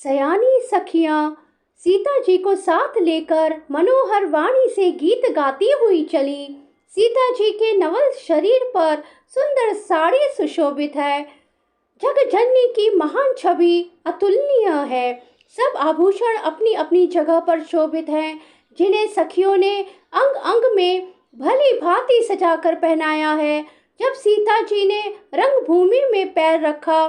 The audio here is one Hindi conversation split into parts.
सयानी सखियां सीता जी को साथ लेकर मनोहर वाणी से गीत गाती हुई चली। सीता जी के नवल शरीर पर सुंदर साड़ी सुशोभित है। जगजननी की महान छवि अतुलनीय है। सब आभूषण अपनी अपनी जगह पर शोभित हैं, जिन्हें सखियों ने अंग अंग में भली भांति सजाकर पहनाया है। जब सीता जी ने रंगभूमि में पैर रखा,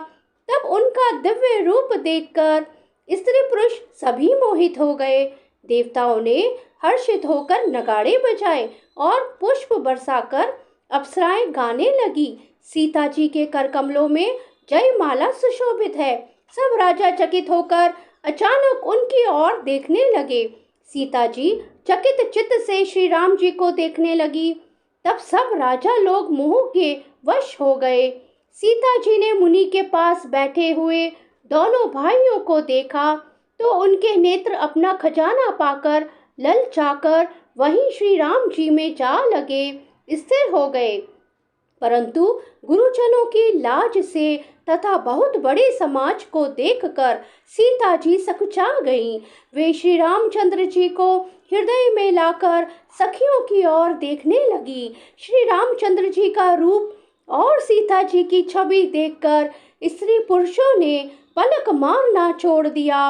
तब उनका दिव्य रूप देखकर स्त्री पुरुष सभी मोहित हो गए। देवताओं ने हर्षित होकर नगाड़े बजाए और पुष्प बरसाकर अप्सराएं गाने लगी। सीता जी के कर कमलों में जयमाला सुशोभित है। सब राजा चकित होकर अचानक उनकी ओर देखने लगे। सीता जी चकित चित्त से श्री राम जी को देखने लगी। तब सब राजा लोग मोह के वश हो गए। सीता जी ने मुनि के पास बैठे हुए दोनों भाइयों को देखा तो उनके नेत्र अपना खजाना पाकर ललचाकर वहीं श्री राम जी में जा लगे, स्थिर हो गए। परंतु गुरुजनों की लाज से तथा बहुत बड़े समाज को देखकर सीता जी सकुचा गईं। वे श्री रामचंद्र जी को हृदय में लाकर सखियों की ओर देखने लगी। श्री रामचंद्र जी का रूप और सीता जी की छवि देखकर स्त्री पुरुषों ने पलक मारना छोड़ दिया।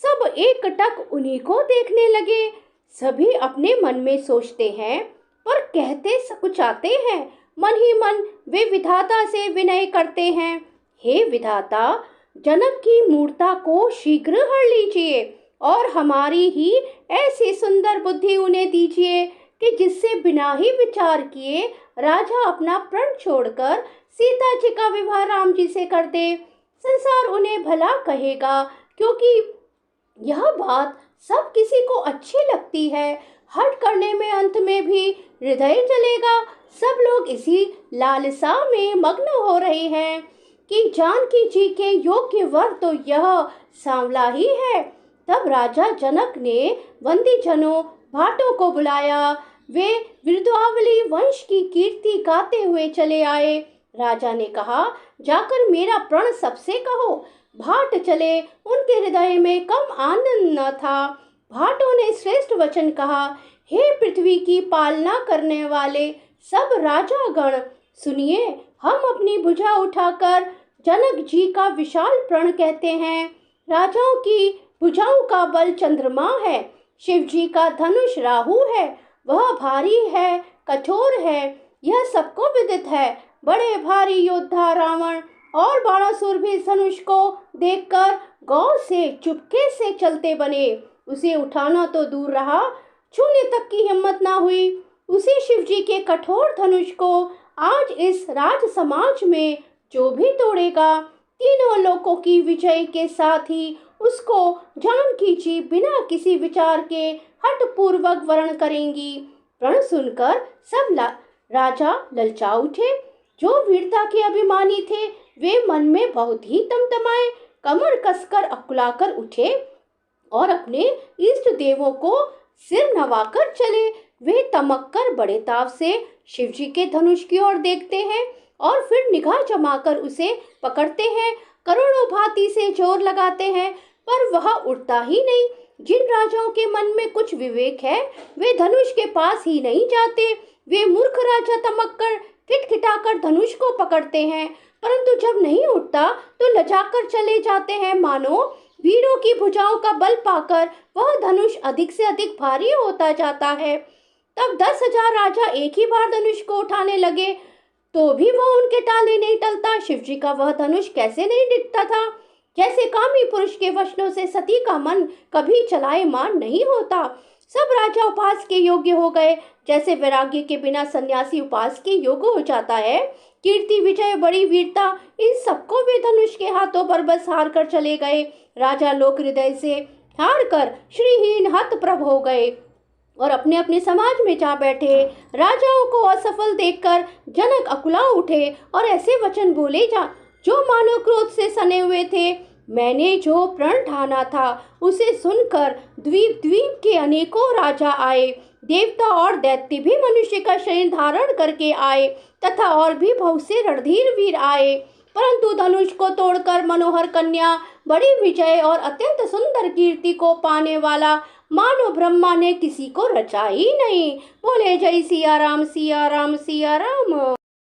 सब एकटक उन्हीं को देखने लगे। सभी अपने मन में सोचते हैं पर कहते सकुचाते हैं। मन ही मन वे विधाता से विनय करते हैं, हे विधाता, जनक की मूर्ता को शीघ्र हर लीजिए और हमारी ही ऐसी सुंदर बुद्धि उन्हें दीजिए कि जिससे बिना ही विचार किए राजा अपना प्रण छोड़कर सीता जी का विवाह राम जी से कर दे। संसार उन्हें भला कहेगा, क्योंकि यह बात सब किसी को अच्छी लगती है। हट करने में अंत में भी हृदय जलेगा। सब लोग इसी लालसा में मग्न हो रहे हैं कि जानकी जी के योग्य वर तो यह सांवला ही है। तब राजा जनक ने वंदीजनों भाटों को बुलाया। वे विरुद्धावली वंश की कीर्ति गाते हुए चले आए। राजा ने कहा, जाकर मेरा प्रण सबसे कहो। भाट चले, उनके हृदय में कम आनंद न था। भाटों ने श्रेष्ठ वचन कहा, हे पृथ्वी की पालना करने वाले सब राजागण, सुनिए, हम अपनी भुजा उठाकर जनक जी का विशाल प्रण कहते हैं। राजाओं की भुजाओं का बल चंद्रमा है, शिव जी का धनुष राहु है। वह भारी है, कठोर है, यह सबको विदित है। बड़े भारी योद्धा रावण और बाणासुर भी धनुष को देखकर गौर से चुपके से चलते बने। उसे उठाना तो दूर रहा, छूने तक की हिम्मत ना हुई। उसी शिव जी के कठोर धनुष को आज इस राज समाज में जो भी तोड़ेगा, तीनों लोकों की विजय के साथ ही उसको जानकी जी बिना किसी विचार के हठ पूर्वक वर्ण करेंगी। प्रण सुनकर सब राजा ललचा उठे। जो वीरता के अभिमानी थे वे मन में बहुत ही तमतमाए, कमर कसकर अकुलाकर उठे और अपने इष्ट देवों को सिर नवाकर चले। वे तमक कर बड़े ताव से शिव जी के धनुष की ओर देखते हैं और फिर निगाह जमाकर उसे पकड़ते हैं। करोड़ों भांति से जोर लगाते हैं, पर वह उड़ता ही नहीं। जिन राजाओं के मन में कुछ विवेक है वे धनुष के पास ही नहीं जाते। वे मूर्ख राजा तमक कर खिटखिटाकर धनुष को पकड़ते हैं, परंतु जब नहीं उठता तो लजाकर चले जाते हैं। मानो वीरों की भुजाओं का बल पाकर वह धनुष अधिक से अधिक भारी होता जाता है। तब 10,000 राजा एक ही बार धनुष को उठाने लगे तो भी वह उनके टाले नहीं टलता। शिव जी का वह धनुष कैसे नहीं दिखता था। जैसे कामी पुरुष के वचनों से सती का मन कभी चलायमान नहीं होता। सब राजा उपास के योग्य हो गए, जैसे वैराग्य के बिना सन्यासी उपास के योग्य हो जाता है। कीर्ति, विजय, बड़ी वीरता, इन सबको वे धनुष के हाथों पर बस हार कर चले गए। राजा लोक हृदय से हार कर श्रीहीन हतप्रभ हो गए और अपने अपने समाज में जा बैठे। राजाओं को असफल देखकर जनक अकुला उठे और ऐसे वचन बोले जो मानो क्रोध से सने हुए थे। मैंने जो प्रण ठाना था उसे सुनकर द्वीप द्वीप के अनेकों राजा आए। देवता और दैत्य भी मनुष्य का शरीर धारण करके आए तथा और भी बहुत से रणधीर वीर आए। परंतु धनुष को तोड़कर मनोहर कन्या, बड़ी विजय और अत्यंत सुंदर कीर्ति को पाने वाला मानो ब्रह्मा ने किसी को रचा ही नहीं। बोले जय सिया राम सिया राम सिया राम।